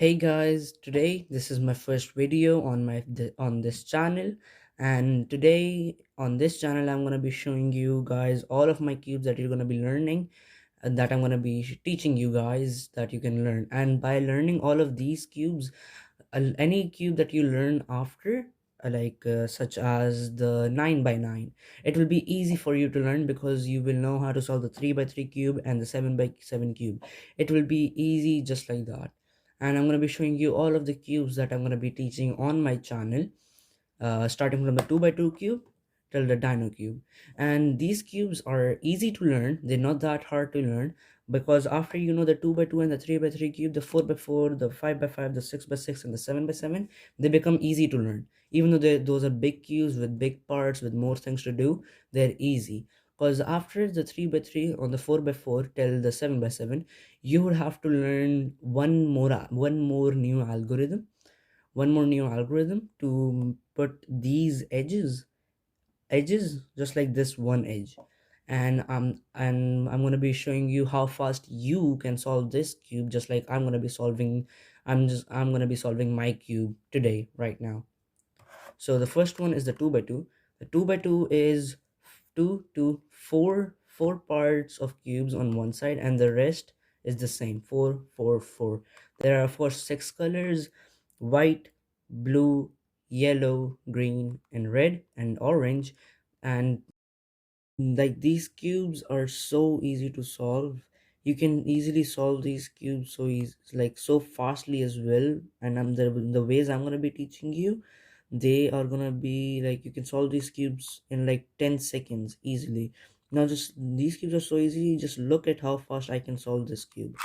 Hey guys, today this is my first video on on this channel, and today on this channel I'm going to be showing you guys all of my cubes that you're going to be learning, and that I'm going to be teaching you guys that you can learn. And by learning all of these cubes, any cube that you learn after, such as the 9 by 9, it will be easy for you to learn because you will know how to solve the 3 by 3 cube and the 7 by 7 cube. It will be easy just like that. And I'm going to be showing you all of the cubes that I'm going to be teaching on my channel, starting from the 2 by 2 cube till the dino cube. And these cubes are easy to learn, they're not that hard to learn, because after you know the 2 by 2 and the 3 by 3 cube, the 4 by 4, the 5 by 5, the 6 by 6, and the 7 by 7, they become easy to learn. Even though those are big cubes with big parts with more things to do, they're easy. Because after the 3 by 3 on the 4 by 4 till the 7 by 7, you would have to learn one more new algorithm to put these edges just like this one edge. And I'm going to be showing you how fast you can solve this cube, just like I'm going to be solving my cube today right now. So the first one is the 2 by 2. The 2 by 2 is four parts of cubes on one side, and the rest is the same, 4 4 4. There are of course 6 colors: white, blue, yellow, green, and red and orange. And like, these cubes are so easy to solve. You can easily solve these cubes so easy, like so fastly as well. And the ways I'm going to be teaching you, they are gonna be like, you can solve these cubes in like 10 seconds easily. Now, just these cubes are so easy, just look at how fast I can solve this cube.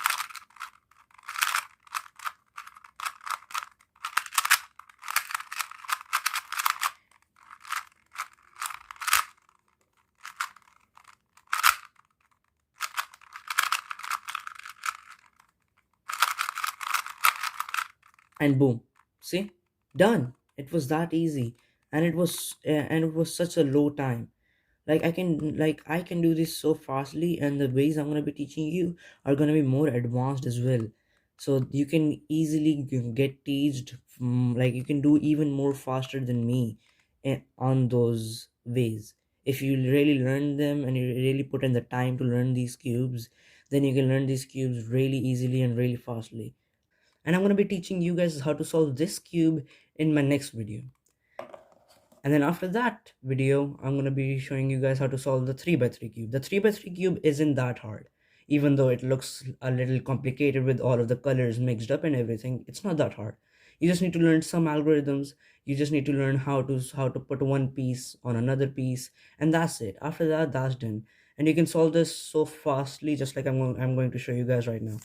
And boom, see, done. It was that easy. And it was such a low time. Like, I can do this so fastly, and the ways I'm going to be teaching you are going to be more advanced as well. So you can easily get teached like, you can do even more faster than me on those ways. If you really learn them and you really put in the time to learn these cubes, then you can learn these cubes really easily and really fastly. And I'm going to be teaching you guys how to solve this cube in my next video. And then after that video, I'm going to be showing you guys how to solve the 3 by 3 cube. The 3 by 3 cube isn't that hard. Even though it looks a little complicated with all of the colors mixed up and everything, it's not that hard. You just need to learn some algorithms. You just need to learn how to put one piece on another piece, and that's it. After that, that's done. And you can solve this so fastly, just like I'm going to show you guys right now.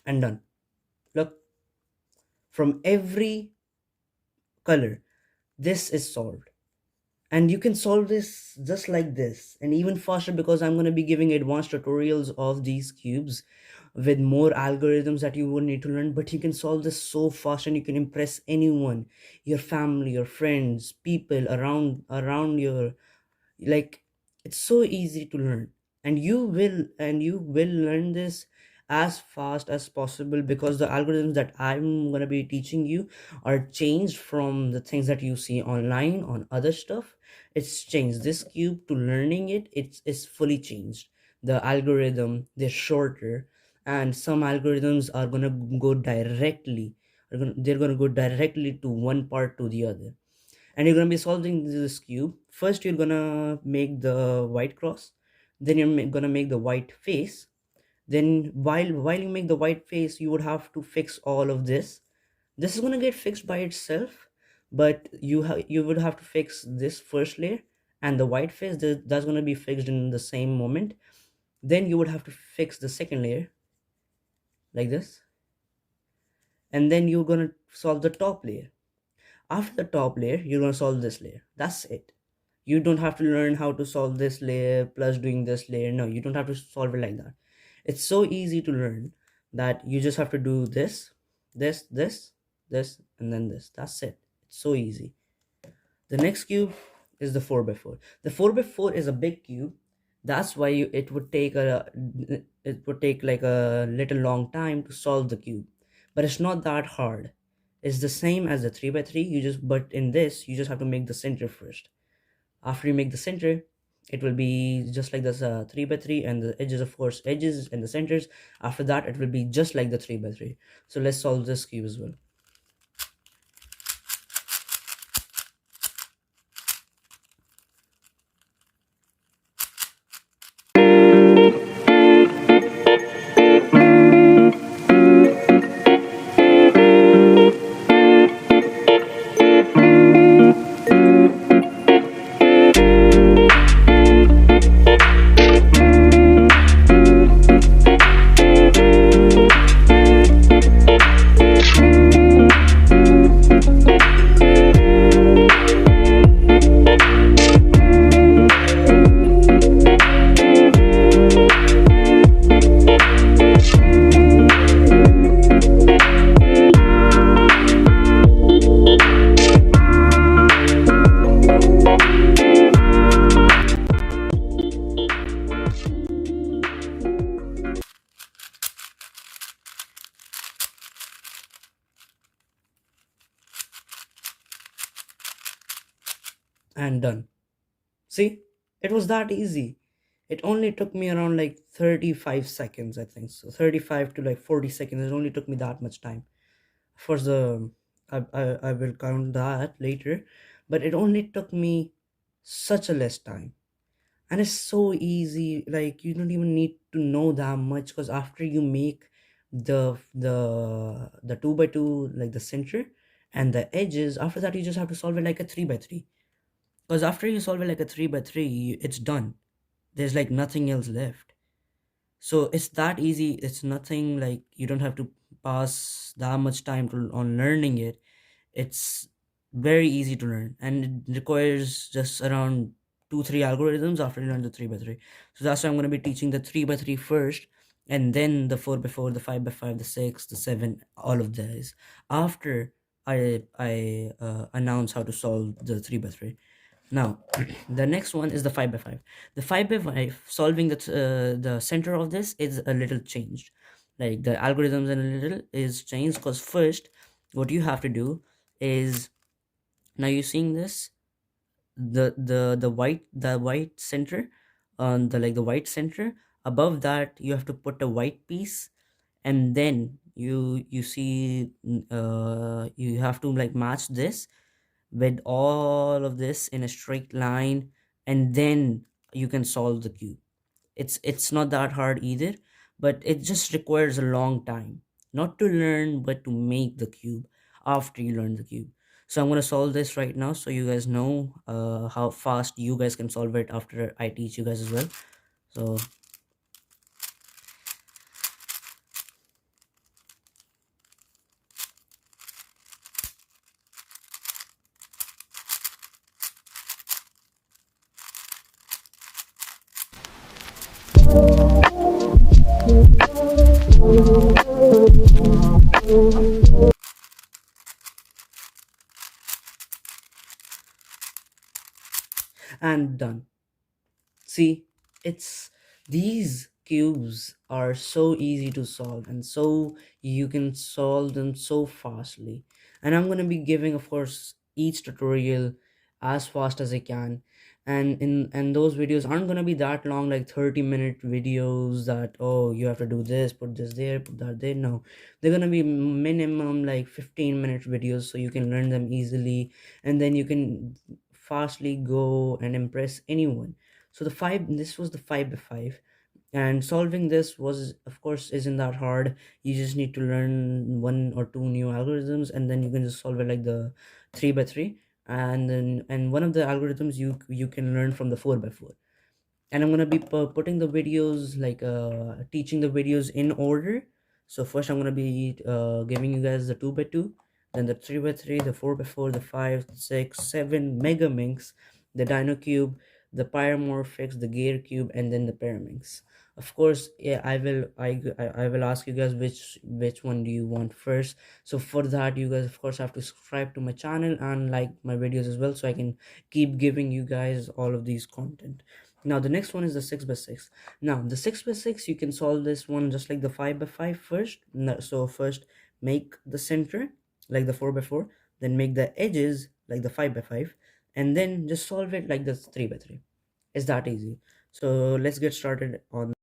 And done. Look, from every color, this is solved. And you can solve this just like this and even faster, because I'm going to be giving advanced tutorials of these cubes with more algorithms that you would need to learn. But you can solve this so fast, and you can impress anyone, your family, your friends, people around your, like, it's so easy to learn. And you will learn this as fast as possible, because the algorithms that I'm going to be teaching you are changed from the things that you see online on other stuff. It's changed. This cube, to learning it's fully changed. The algorithm, they're shorter, and some algorithms are going to go directly, they're going to go directly to one part to the other. And you're going to be solving this cube. First, you're going to make the white cross, then you're going to make the white face, Then while you make the white face, you would have to fix all of this. This is going to get fixed by itself, but you would have to fix this first layer, and the white face, that's going to be fixed in the same moment. Then you would have to fix the second layer like this, and then you're going to solve the top layer. After the top layer, you're going to solve this layer. That's it. You don't have to learn how to solve this layer plus doing this layer. No, you don't have to solve it like that. It's so easy to learn that you just have to do this, and then this. That's it. It's so easy. The next cube is the 4 by 4. The 4 by 4 is a big cube. That's why it would take like a little long time to solve the cube, but it's not that hard. It's the same as the 3 by 3. But in this you just have to make the center first. After you make the center, it will be just like this 3 by 3, and the edges, of course, edges and the centers. After that, it will be just like the 3 by 3. So let's solve this cube as well. And done. See, it was that easy. It only took me around like 35 seconds, I think. So 35 to like 40 seconds. It only took me that much time. For the I will count that later, but it only took me such a less time. And it's so easy, like you don't even need to know that much, because after you make the 2 by 2, like the center and the edges, after that you just have to solve it like a 3 by 3, because after you solve it like a 3 by 3, it's done. There's like nothing else left. So it's that easy. It's nothing like you don't have to pass that much time on learning it. It's very easy to learn, and it requires just around 2 3 algorithms after you learn the 3 by 3. So that's why I'm going to be teaching the 3 by 3 first, and then the 4 by 4, the 5 by 5, the 6, the 7, all of these after I announce how to solve the 3 by 3. Now the next one is the 5 by 5. The 5 by 5, solving the center of this is a little changed. Like the algorithms and a little is changed, because first what you have to do is, now you're seeing this, the white center, on the, like the white center, above that you have to put a white piece, and then you see, you have to like match this with all of this in a straight line, and then you can solve the cube. It's not that hard either, but it just requires a long time, not to learn but to make the cube after you learn the cube. So I'm going to solve this right now, so you guys know how fast you guys can solve it after I teach you guys as well. So and done. See, it's these cubes are so easy to solve, and so you can solve them so fastly. And I'm going to be giving, of course, each tutorial as fast as I can. And those videos aren't going to be that long, like 30-minute videos that, oh, you have to do this, put this there, put that there. No, they're going to be minimum like 15-minute videos, so you can learn them easily, and then you can fastly go and impress anyone. So this was the 5 by 5. And solving this was, of course, isn't that hard. You just need to learn one or two new algorithms, and then you can just solve it like the 3 by 3. And one of the algorithms you can learn from the 4 by 4. And I'm gonna be putting the videos, like teaching the videos in order. So first I'm gonna be giving you guys the 2 by 2, then the 3 by 3, the 4 by 4, the 5, 6, 7 Megaminx, the Dino Cube, the Pyromorphics, the Gear Cube, and then the Pyraminx. Of course, yeah, I will ask you guys which one do you want first. So for that, you guys of course have to subscribe to my channel and like my videos as well, so I can keep giving you guys all of these content. Now the next one is the 6 by 6. Now the 6 by 6, you can solve this one just like the 5 by 5 first. So first make the center like the 4 by 4, then make the edges like the 5 by 5, and then just solve it like the 3 by 3. It's that easy. So let's get started on.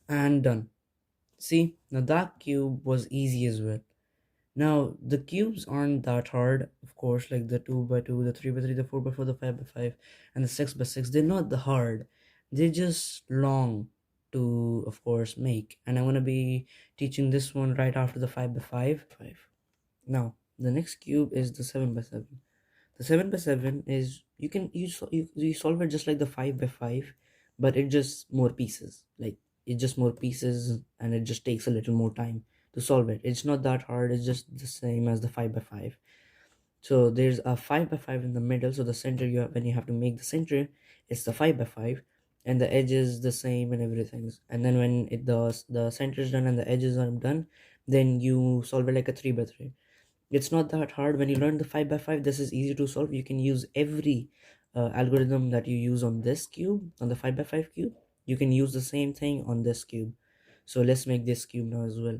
And done. See, now that cube was easy as well. Now the cubes aren't that hard, of course, like the 2 by 2, the 3 by 3, the 4 by 4, the 5 by 5, and the 6 by 6. They're not the hard. They're just long to, of course, make. And I'm gonna be teaching this one right after the 5 by 5. Now the next cube is the 7 by 7. The 7 by 7 is, you solve it just like the 5 by 5, but it just more pieces. Like it's just more pieces, and it just takes a little more time to solve it. It's not that hard. It's just the same as the 5 by 5. So there's a 5 by 5 in the middle. So the center, you have, when you have to make the center, it's the 5 by 5, and the edges the same and everything. And then when it does, the center is done and the edges are done, then you solve it like a 3 by 3. It's not that hard. When you learn the 5 by 5, this is easy to solve. You can use every algorithm that you use on this cube, on the 5 by 5 cube. You can use the same thing on this cube. So let's make this cube now as well.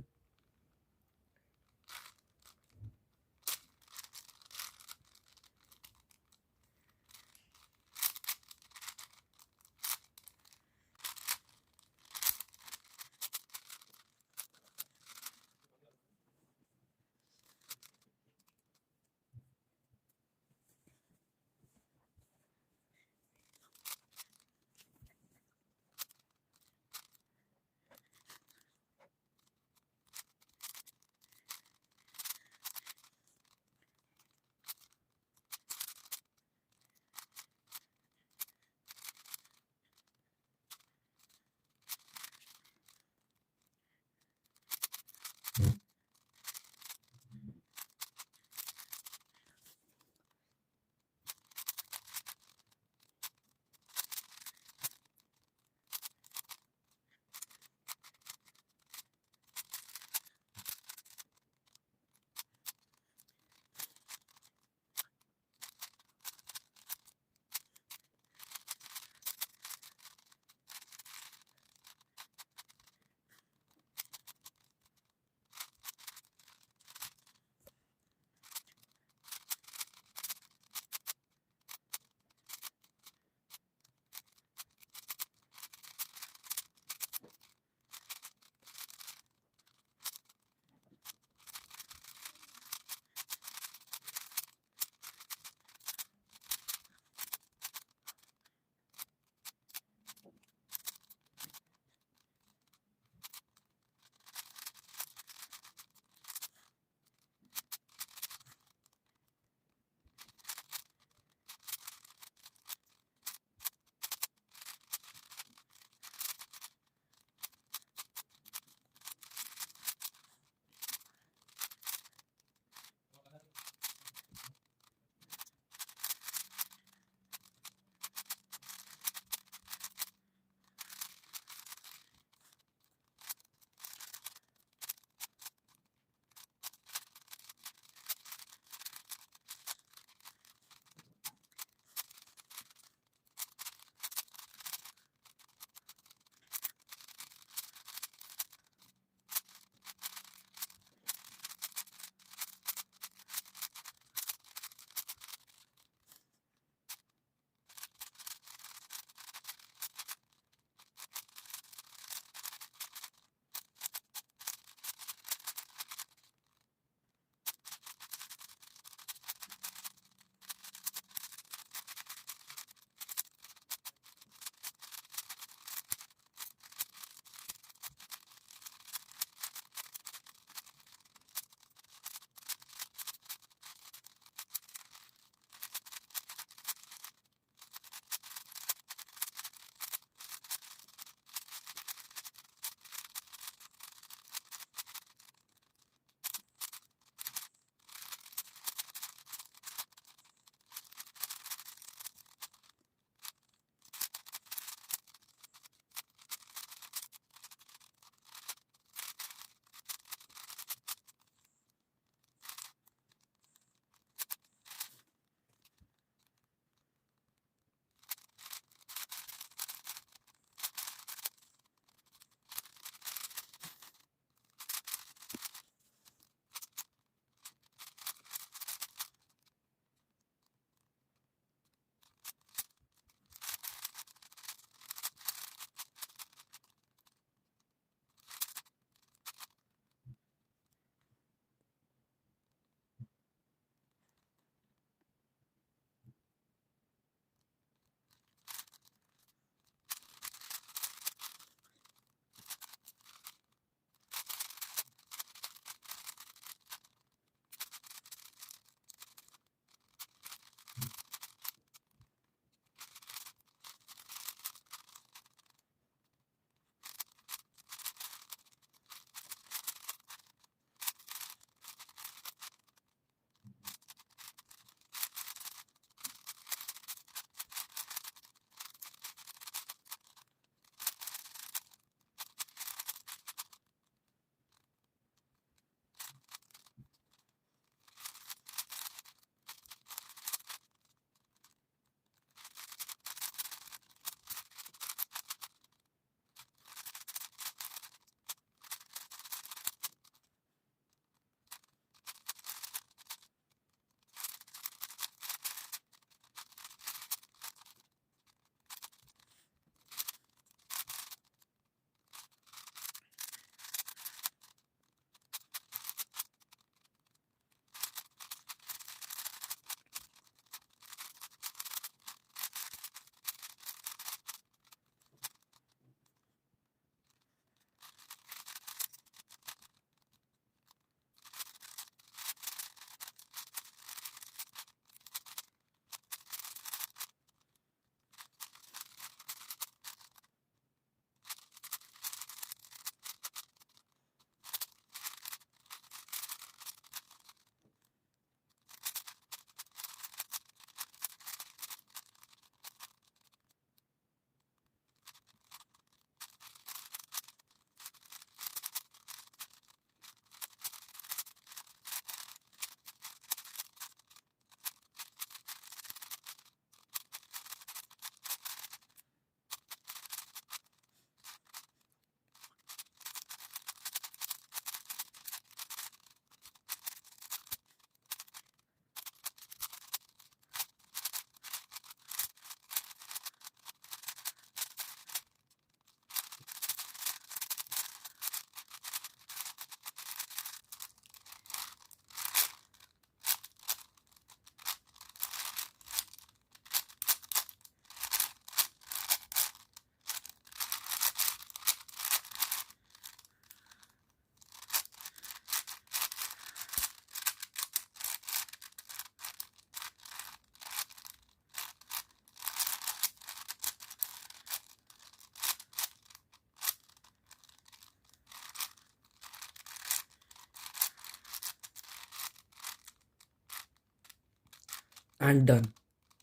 and done.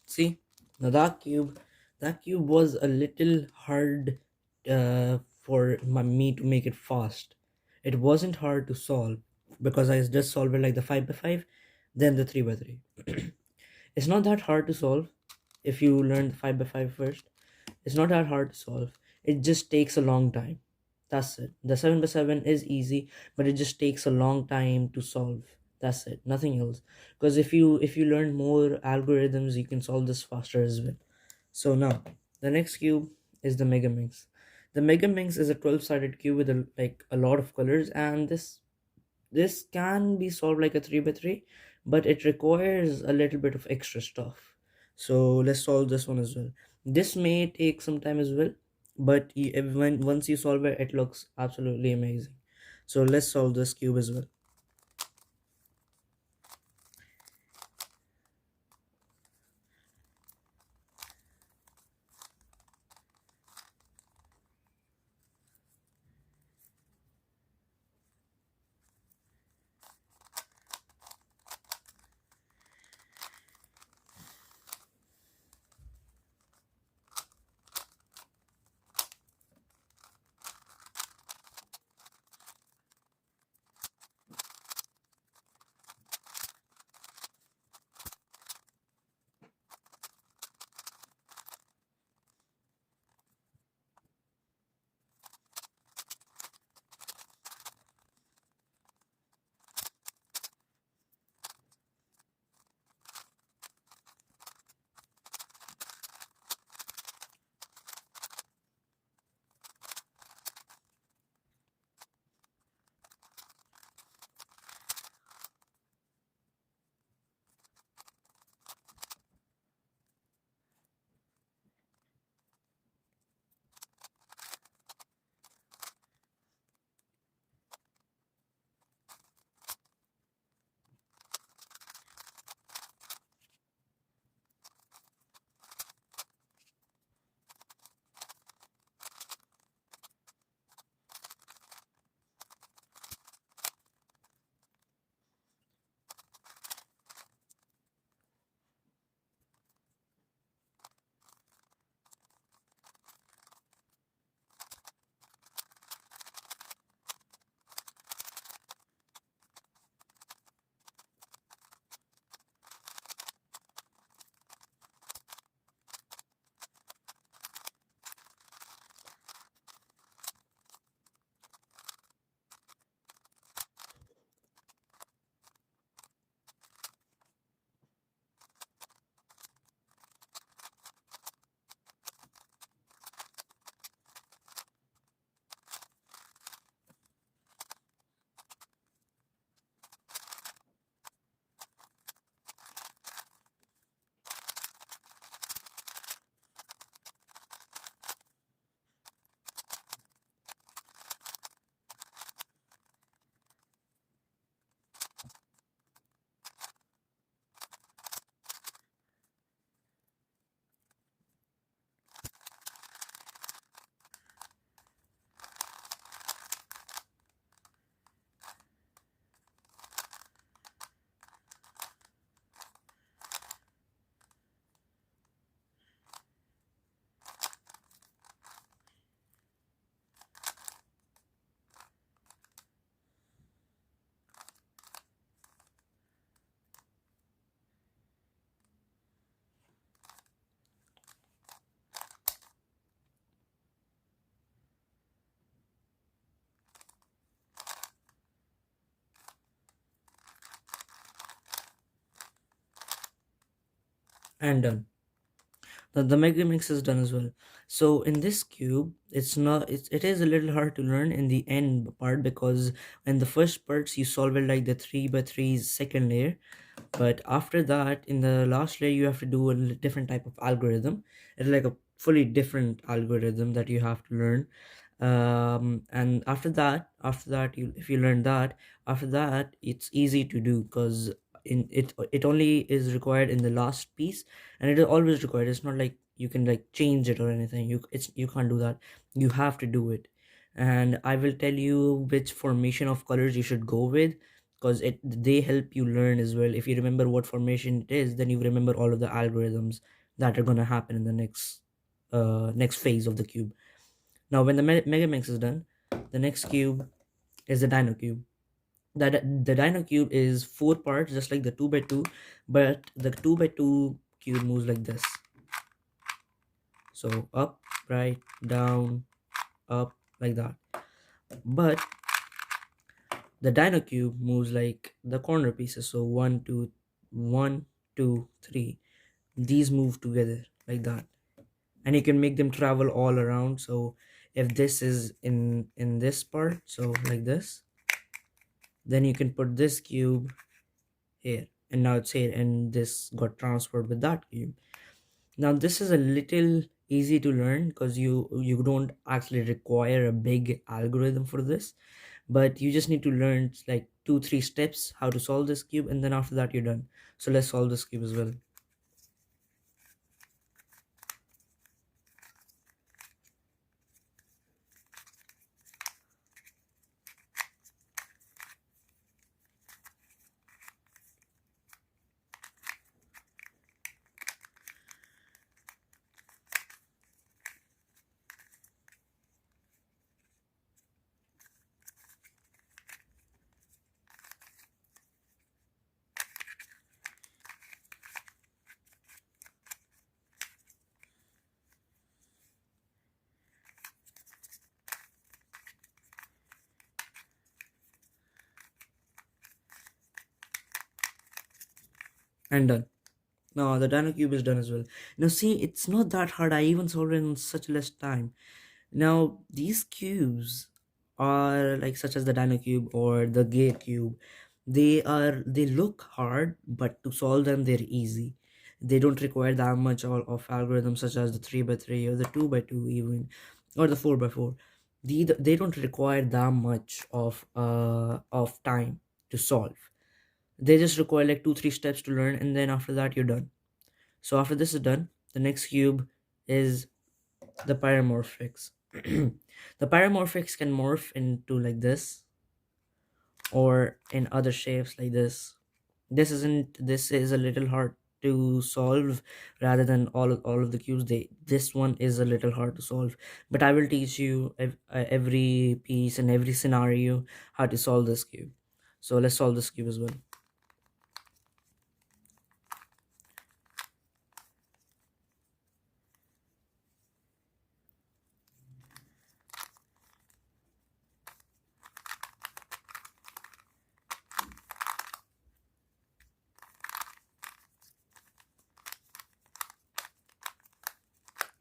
See, now that cube was a little hard me to make it fast. It wasn't hard to solve because I just solved it like the 5 by 5, then the 3 by 3. It's not that hard to solve if you learn the 5 by 5 first. It's not that hard to solve. It just takes a long time. That's it. The 7 by 7 is easy, but it just takes a long time to solve. That's it. Nothing else. Because if you learn more algorithms, you can solve this faster as well. So now, the next cube is the Megaminx. The Megaminx is a 12-sided cube with a lot of colors, and this can be solved like a 3 by 3, but it requires a little bit of extra stuff. So let's solve this one as well. This may take some time as well, but when once you solve it, it looks absolutely amazing. So let's solve this cube as well. And done. The mega mix is done as well. So in this cube, it is a little hard to learn in the end part, because in the first parts you solve it like the 3 by 3's second layer, but after that in the last layer you have to do a different type of algorithm. It's like a fully different algorithm that you have to learn. And after that you if you learn that, after that it's easy to do, because it only is required in the last piece, and it is always required. It's not like you can like change it or anything. You can't do that. You have to do it. And I will tell you which formation of colors you should go with, because it they help you learn as well. If you remember what formation it is, then you remember all of the algorithms that are going to happen in the next phase of the cube. Now when the Megamix is done, the next cube is the Dino cube. That the Dino cube is 4 parts, just like the 2 by 2, but the 2 by 2 cube moves like this. So up, right, down, up, like that. But the Dino cube moves like the corner pieces. So 1 2 1 2 3. These move together like that, and you can make them travel all around. So if this is in this part, so like this, then you can put this cube here, and now it's here, and this got transferred with that cube. Now this is a little easy to learn because you don't actually require a big algorithm for this, but you just need to learn like 2 3 steps how to solve this cube, and then after that you're done. So let's solve this cube as well. And done. Now the Dino cube is done as well. Now see, it's not that hard. I even solved it in such less time. Now these cubes are like such as the Dino cube or the Gear cube. They look hard, but to solve them they're easy. They don't require that much of algorithms such as the 3 by 3 or the 2 by 2 even, or the 4 by 4. They don't require that much of time to solve. They just require like 2 3 steps to learn, and then after that you're done. So after this is done, the next cube is the Pyromorphics. The Pyromorphics can morph into like this or in other shapes like this. This is a little hard to solve rather than all of the cubes. This one is a little hard to solve, but I will teach you every piece and every scenario how to solve this cube. So let's solve this cube as well.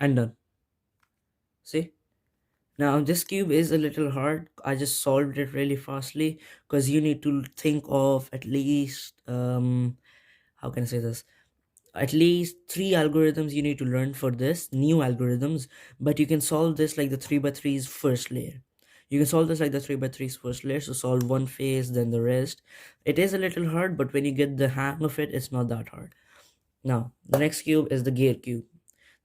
And done. See, now this cube is a little hard. I just solved it really fastly because you need to think of at least how can I say this? At least 3 algorithms you need to learn for this, new algorithms, but you can solve this like the 3 by 3's first layer. You can solve this like the 3 by 3's first layer, so solve one phase, then the rest. It is a little hard, but when you get the hang of it, it's not that hard. Now, the next cube is the gear cube.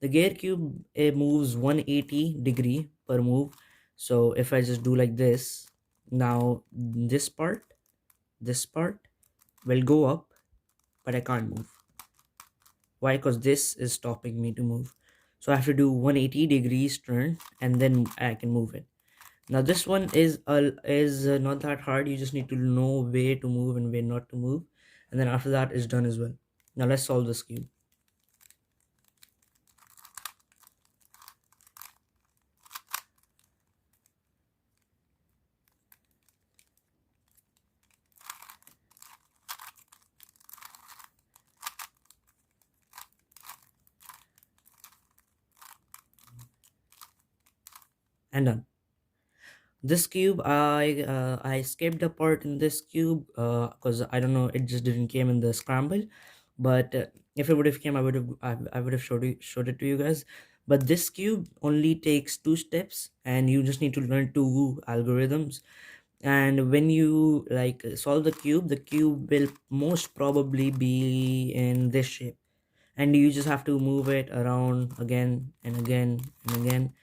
The gear cube, it moves 180-degree per move. So if I just do like this, now this part will go up, but I can't move. Why? Because this is stopping me to move. So I have to do 180 degrees turn, and then I can move it. Now this one is not that hard. You just need to know where to move and where not to move, and then after that is done as well. Now let's solve this cube. And done. This cube, I skipped a part in this cube because I don't know, it just didn't came in the scramble. But if it would have came, I would have showed it to you guys. But this cube only takes 2 steps, and you just need to learn 2 algorithms. And when you like solve the cube will most probably be in this shape, and you just have to move it around again and again and again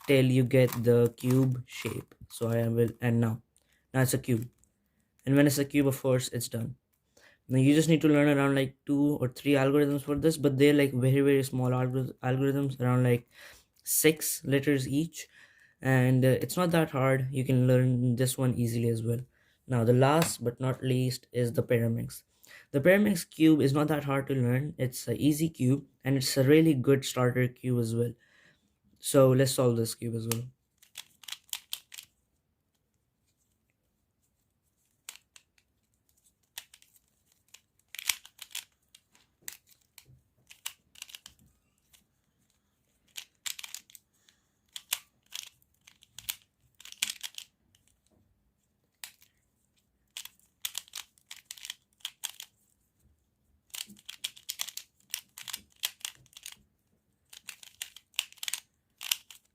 till you get the cube shape. So I will, and now it's a cube. and when it's a cube, of course, it's done. Now you just need to learn around like 2 or 3 algorithms for this, but they're like very very small algorithms, around like 6 letters each, and it's not that hard. You can learn this one easily as well. Now the last but not least is the pyramids. The pyramids cube is not that hard to learn. It's an easy cube, and it's a really good starter cube as well. So let's solve this cube as well.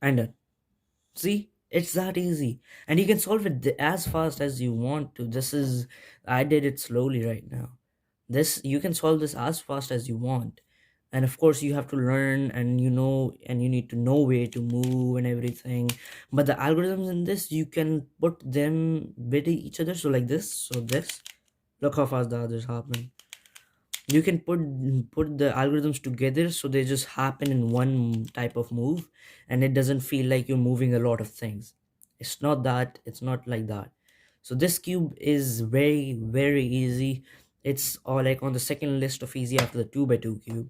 And done. See, it's that easy, and you can solve it as fast as you want to. This is, I did it slowly right now. This, you can solve this as fast as you want, and of course you have to learn, and and you need to know where to move and everything. But the algorithms in this, you can put them with each other. So like this, so this, look how fast the others happen. You can put the algorithms together so they just happen in one type of move, and it doesn't feel like you're moving a lot of things. It's not like that. So this cube is very very easy. It's all like on the second list of easy after the 2 by 2 cube.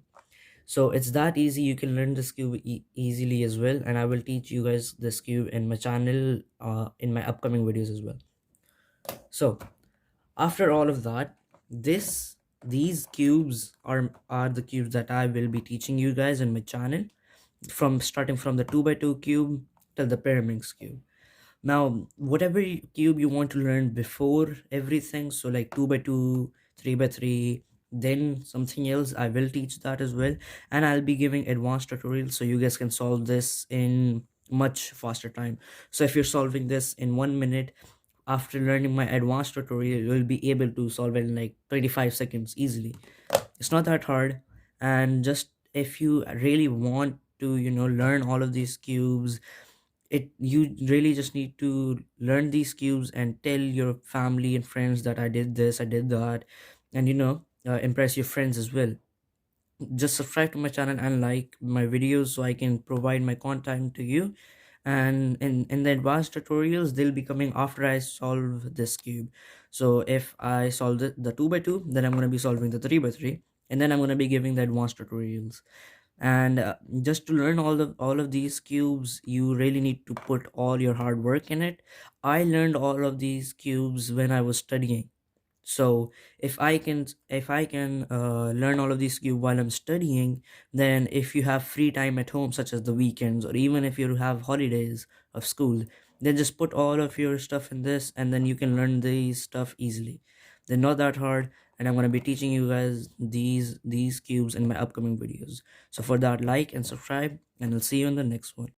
So it's that easy. You can learn this cube easily as well, and I will teach you guys this cube in my channel, in my upcoming videos as well. So after all of that, these cubes are the cubes that I will be teaching you guys in my channel, from starting from the 2 by 2 cube till the pyramids cube. Now whatever cube you want to learn before everything, so like 2 by 2, 3 by 3, then something else, I will teach that as well, and I'll be giving advanced tutorials so you guys can solve this in much faster time. So if you're solving this in 1 minute, after learning my advanced tutorial, you will be able to solve it in like 25 seconds easily. It's not that hard. And just, if you really want to learn all of these cubes, you really just need to learn these cubes and tell your family and friends that I did this, I did that, and impress your friends as well. Just subscribe to my channel and like my videos so I can provide my content to you. And in the advanced tutorials, they'll be coming after I solve this cube. So if I solve the 2 by 2, then I'm going to be solving the 3 by 3, and then I'm going to be giving the advanced tutorials. And just to learn all of these cubes, you really need to put all your hard work in it. I learned all of these cubes when I was studying. So if I can learn all of these skills while I'm studying, then if you have free time at home, such as the weekends, or even if you have holidays of school, then just put all of your stuff in this, and then you can learn these stuff easily. They're not that hard, and I'm going to be teaching you guys these cubes in my upcoming videos. So for that, like and subscribe, and I'll see you in the next one.